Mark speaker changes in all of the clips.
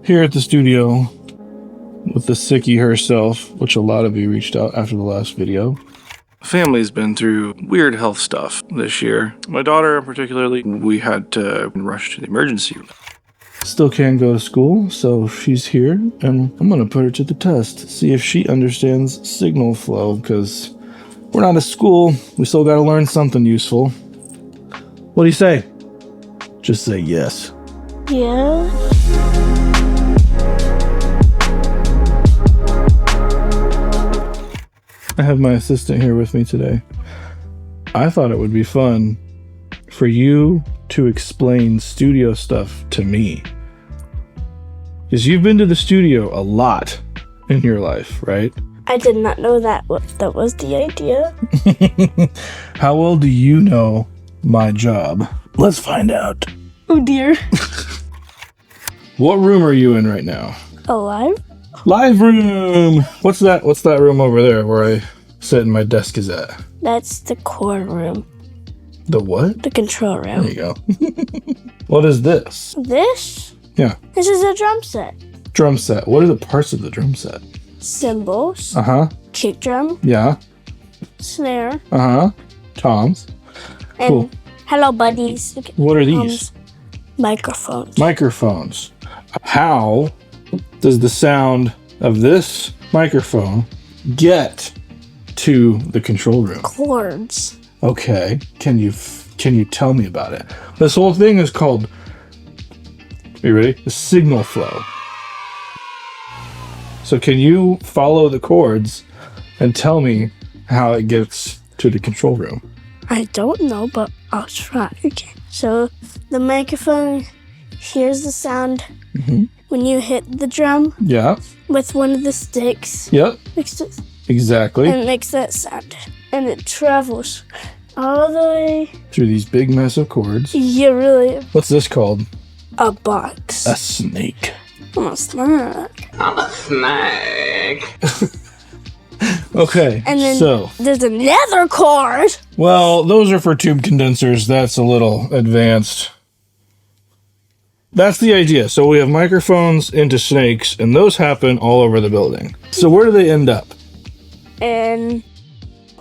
Speaker 1: here at the studio with the sickie herself, which a lot of you reached out after the last video. Family's been through weird health stuff this year. My daughter particularly, we had to rush to the emergency room. Still can't go to school, so she's here, and I'm gonna put her to the test, see if she understands signal flow, because we're not at school, we still gotta learn something useful. What do you say? Just say yes.
Speaker 2: Yeah.
Speaker 1: I have my assistant here with me today. I thought it would be fun for you to explain studio stuff to me. Because you've been to the studio a lot in your life, right?
Speaker 2: I did not know that was the idea.
Speaker 1: How well do you know my job? Let's find out.
Speaker 2: Oh dear.
Speaker 1: What room are you in right now?
Speaker 2: Alive?
Speaker 1: Live room! What's that room over there where I sit and my desk is at?
Speaker 2: That's the core room.
Speaker 1: The what?
Speaker 2: The control room.
Speaker 1: There you go. What is this?
Speaker 2: This?
Speaker 1: Yeah.
Speaker 2: This is a drum set.
Speaker 1: Drum set. What are the parts of the drum set?
Speaker 2: Cymbals.
Speaker 1: Uh-huh.
Speaker 2: Kick drum.
Speaker 1: Yeah.
Speaker 2: Snare.
Speaker 1: Uh-huh. Toms.
Speaker 2: And
Speaker 1: Cool.
Speaker 2: hello, buddies.
Speaker 1: What are these?
Speaker 2: Microphones.
Speaker 1: Microphones. How does the sound of this microphone get to the control room?
Speaker 2: Cords.
Speaker 1: Okay. Can you tell me about it? This whole thing is called, are you ready? The signal flow. So can you follow the cords and tell me how it gets to the control room?
Speaker 2: I don't know, but I'll try. Okay. So the microphone hears the sound when you hit the drum
Speaker 1: Yeah.
Speaker 2: with one of the sticks.
Speaker 1: Yep. Exactly.
Speaker 2: And it makes that sound. And it travels all the way.
Speaker 1: Through these big massive cords.
Speaker 2: Yeah, really.
Speaker 1: What's this called?
Speaker 2: A box.
Speaker 1: A snake.
Speaker 2: I'm a snack.
Speaker 3: I'm a snake.
Speaker 1: Okay,
Speaker 2: And then
Speaker 1: so,
Speaker 2: there's another cord.
Speaker 1: well, those are for tube condensers. That's a little advanced. That's the idea. So we have microphones into snakes, and those happen all over the building. So where do they end up?
Speaker 2: And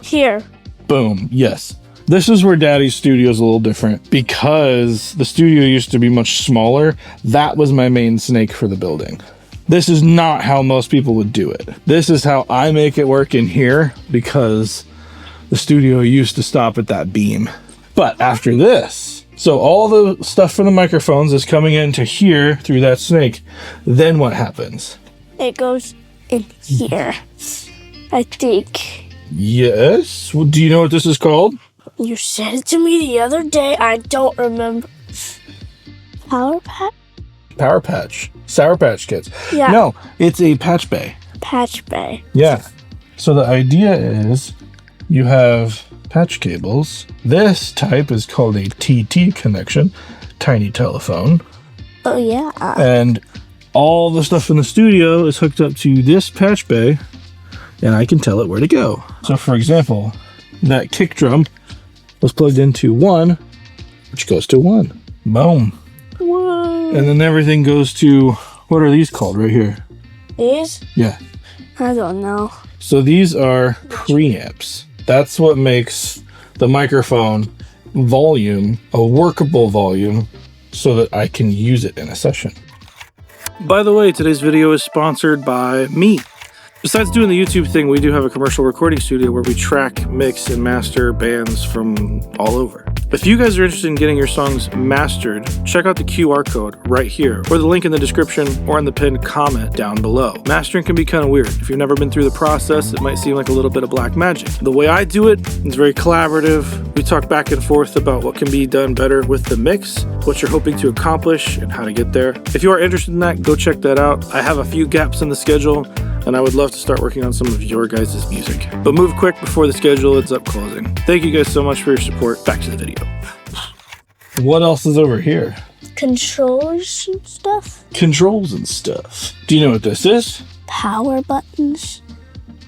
Speaker 2: here.
Speaker 1: Boom. Yes. This is where Daddy's studio is a little different because the studio used to be much smaller. That was my main snake for the building. This is not how most people would do it. This is how I make it work in here because the studio used to stop at that beam. But after this, so all the stuff from the microphones is coming into here through that snake. Then what happens?
Speaker 2: It goes in here. I think.
Speaker 1: Yes. Well, do you know what this is called?
Speaker 2: You said it to me the other day. I don't remember. Power pack?
Speaker 1: Power Patch. Sour Patch Kids.
Speaker 2: Yeah.
Speaker 1: No, it's a patch bay.
Speaker 2: Patchbay.
Speaker 1: Yeah. So the idea is you have patch cables. This type is called a TT connection, tiny telephone.
Speaker 2: Oh, yeah.
Speaker 1: And all the stuff in the studio is hooked up to this patch bay, and I can tell it where to go. So for example, that kick drum was plugged into 1, which goes to 1. Boom.
Speaker 2: Whoa.
Speaker 1: And then everything goes to, what are these called right here?
Speaker 2: These?
Speaker 1: Yeah.
Speaker 2: I don't know.
Speaker 1: So these are preamps. That's what makes the microphone volume a workable volume so that I can use it in a session. By the way, today's video is sponsored by me. Besides doing the YouTube thing, we do have a commercial recording studio where we track, mix, and master bands from all over. If you guys are interested in getting your songs mastered, check out the QR code right here, or the link in the description, or in the pinned comment down below. Mastering can be kind of weird. If you've never been through the process, it might seem like a little bit of black magic. The way I do it is very collaborative. We talk back and forth about what can be done better with the mix, what you're hoping to accomplish, and how to get there. If you are interested in that, go check that out. I have a few gaps in the schedule, and I would love to start working on some of your guys' music. But move quick before the schedule ends up closing. Thank you guys so much for your support. Back to the video. What else is over here?
Speaker 2: Controls and stuff?
Speaker 1: Controls and stuff. Do you know what this is?
Speaker 2: Power buttons?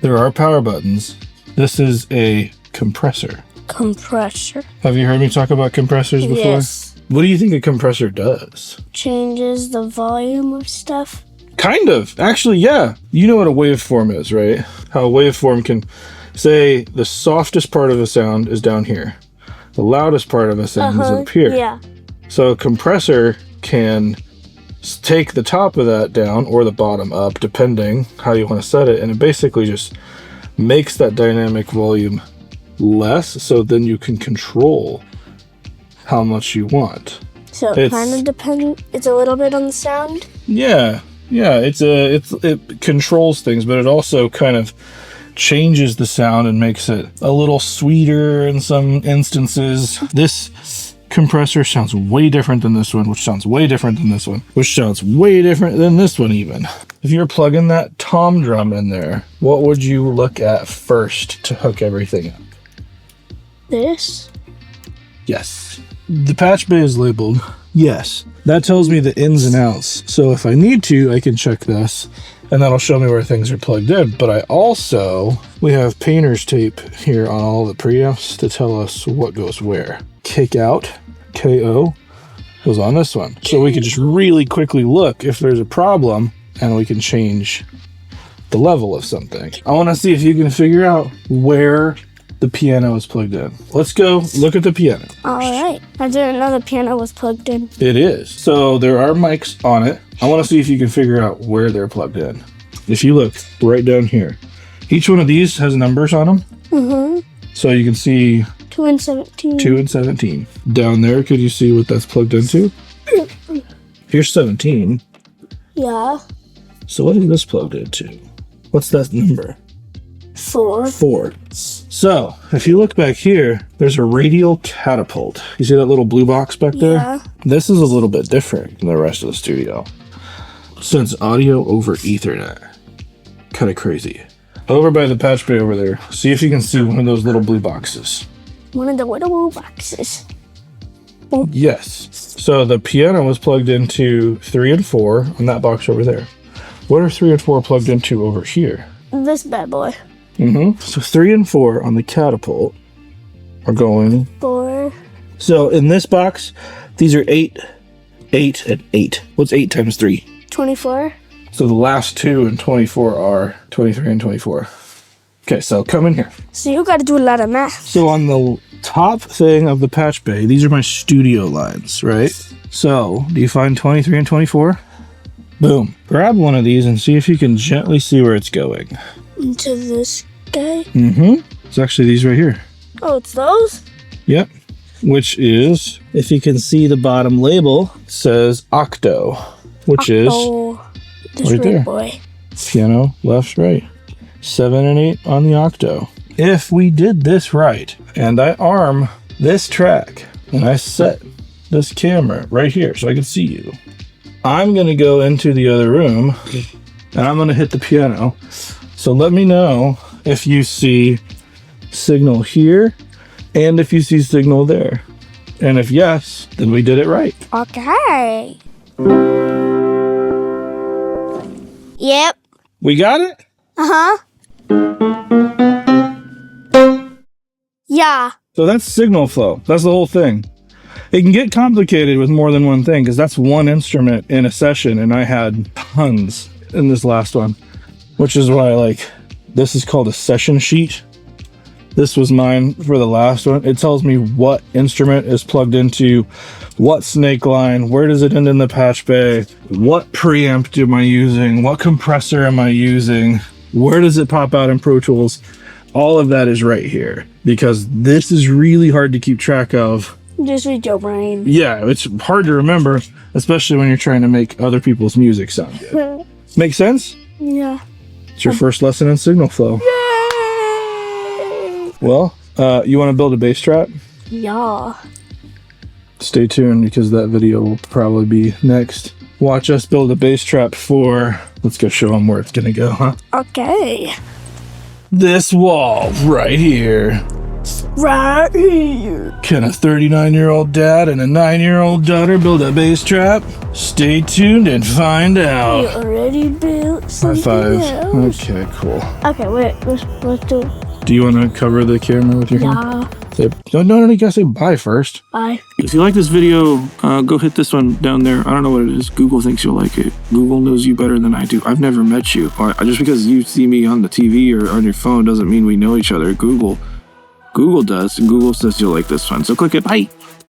Speaker 1: There are power buttons. This is a compressor.
Speaker 2: Compressor?
Speaker 1: Have you heard me talk about compressors before?
Speaker 2: Yes.
Speaker 1: What do you think a compressor does?
Speaker 2: Changes the volume of stuff.
Speaker 1: Kind of. Actually, yeah. You know what a waveform is, right? How a waveform can say the softest part of a sound is down here. The loudest part of a sound is up here.
Speaker 2: Yeah.
Speaker 1: So a compressor can take the top of that down or the bottom up, depending how you want to set it. And it basically just makes that dynamic volume less, so then you can control how much you want.
Speaker 2: So it kind of depends. It's a little bit on the sound.
Speaker 1: Yeah. It controls things, but it also kind of changes the sound and makes it a little sweeter in some instances. This compressor sounds way different than this one, which sounds way different than this one, which sounds way different than this one even. If you're plugging that tom drum in there, what would you look at first to hook everything up?
Speaker 2: This?
Speaker 1: Yes. The patch bay is labeled yes. That tells me the ins and outs. So if I need to, I can check this and that'll show me where things are plugged in. But we have painter's tape here on all the preamps to tell us what goes where. Kick out, KO, goes on this one. So we can just really quickly look if there's a problem and we can change the level of something. I want to see if you can figure out where the piano is plugged in. Let's go look at the piano.
Speaker 2: All right. I didn't know the piano was plugged in.
Speaker 1: It is. So there are mics on it. I want to see if you can figure out where they're plugged in. If you look right down here, each one of these has numbers on them. Mm-hmm. So you can see
Speaker 2: 2 and 17.
Speaker 1: 2 and 17. Down there, could you see what that's plugged into? Here's 17.
Speaker 2: Yeah.
Speaker 1: So what is this plugged into? What's that number?
Speaker 2: 4.
Speaker 1: 4. So, if you look back here, there's a radial catapult. You see that little blue box back there?
Speaker 2: Yeah.
Speaker 1: This is a little bit different than the rest of the studio. Sends audio over Ethernet. Kind of crazy. Over by the patch bay over there, see if you can see one of those little blue boxes.
Speaker 2: One of the little boxes.
Speaker 1: Yes. So the piano was plugged into 3 and 4 on that box over there. What are 3 and 4 plugged into over here?
Speaker 2: This bad boy.
Speaker 1: Mm-hmm. So 3 and 4 on the catapult are going
Speaker 2: 4.
Speaker 1: So in this box, these are 8, 8, and 8. What's 8 times 3?
Speaker 2: 24.
Speaker 1: So the last 2 and 24 are 23 and 24. Okay, so come in here.
Speaker 2: So you got to do a lot of math.
Speaker 1: So on the top thing of the patch bay, these are my studio lines, right? So do you find 23 and 24? Boom. Grab one of these and see if you can gently see where it's going.
Speaker 2: Into this guy?
Speaker 1: Mm-hmm. It's actually these right here.
Speaker 2: Oh, it's those?
Speaker 1: Yep. Which is, if you can see the bottom label, says octo, which is
Speaker 2: this
Speaker 1: right there.
Speaker 2: Boy.
Speaker 1: Piano, left, right. 7 and 8 on the octo. If we did this right, and I arm this track, and I set this camera right here so I can see you, I'm going to go into the other room, and I'm going to hit the piano. So let me know if you see signal here, and if you see signal there. And if yes, then we did it right.
Speaker 2: Okay. Yep.
Speaker 1: We got it?
Speaker 2: Uh-huh. Yeah.
Speaker 1: So that's signal flow. That's the whole thing. It can get complicated with more than one thing because that's one instrument in a session, and I had tons in this last one, which is why this is called a session sheet. This was mine for the last one. It tells me what instrument is plugged into, what snake line, where does it end in the patch bay, what preamp am I using, what compressor am I using, where does it pop out in Pro Tools. All of that is right here because this is really hard to keep track of.
Speaker 2: Just read your brain.
Speaker 1: Yeah, it's hard to remember, especially when you're trying to make other people's music sound good. Make sense?
Speaker 2: Yeah.
Speaker 1: It's your first lesson in signal flow.
Speaker 2: Yay!
Speaker 1: Well, you want to build a bass trap?
Speaker 2: Yeah.
Speaker 1: Stay tuned because that video will probably be next. Watch us build a bass trap for... Let's go show them where it's going to go, huh?
Speaker 2: Okay.
Speaker 1: This wall right here.
Speaker 2: Right here.
Speaker 1: Can a 39-year-old dad and a 9-year-old daughter build a bass trap? Stay tuned and find
Speaker 2: You
Speaker 1: out.
Speaker 2: already built
Speaker 1: High
Speaker 2: something
Speaker 1: five.
Speaker 2: else.
Speaker 1: Okay, cool.
Speaker 2: Okay, wait. Let's do it.
Speaker 1: Do you want to cover the camera with your hand?
Speaker 2: Nah,
Speaker 1: No, you gotta say bye first.
Speaker 2: bye.
Speaker 1: If you like this video, go hit this one down there. I don't know what it is. Google thinks you'll like it. Google knows you better than I do. I've never met you. Just because you see me on the TV or on your phone doesn't mean we know each other. Google does, and Google says you'll like this one. So click it. Bye.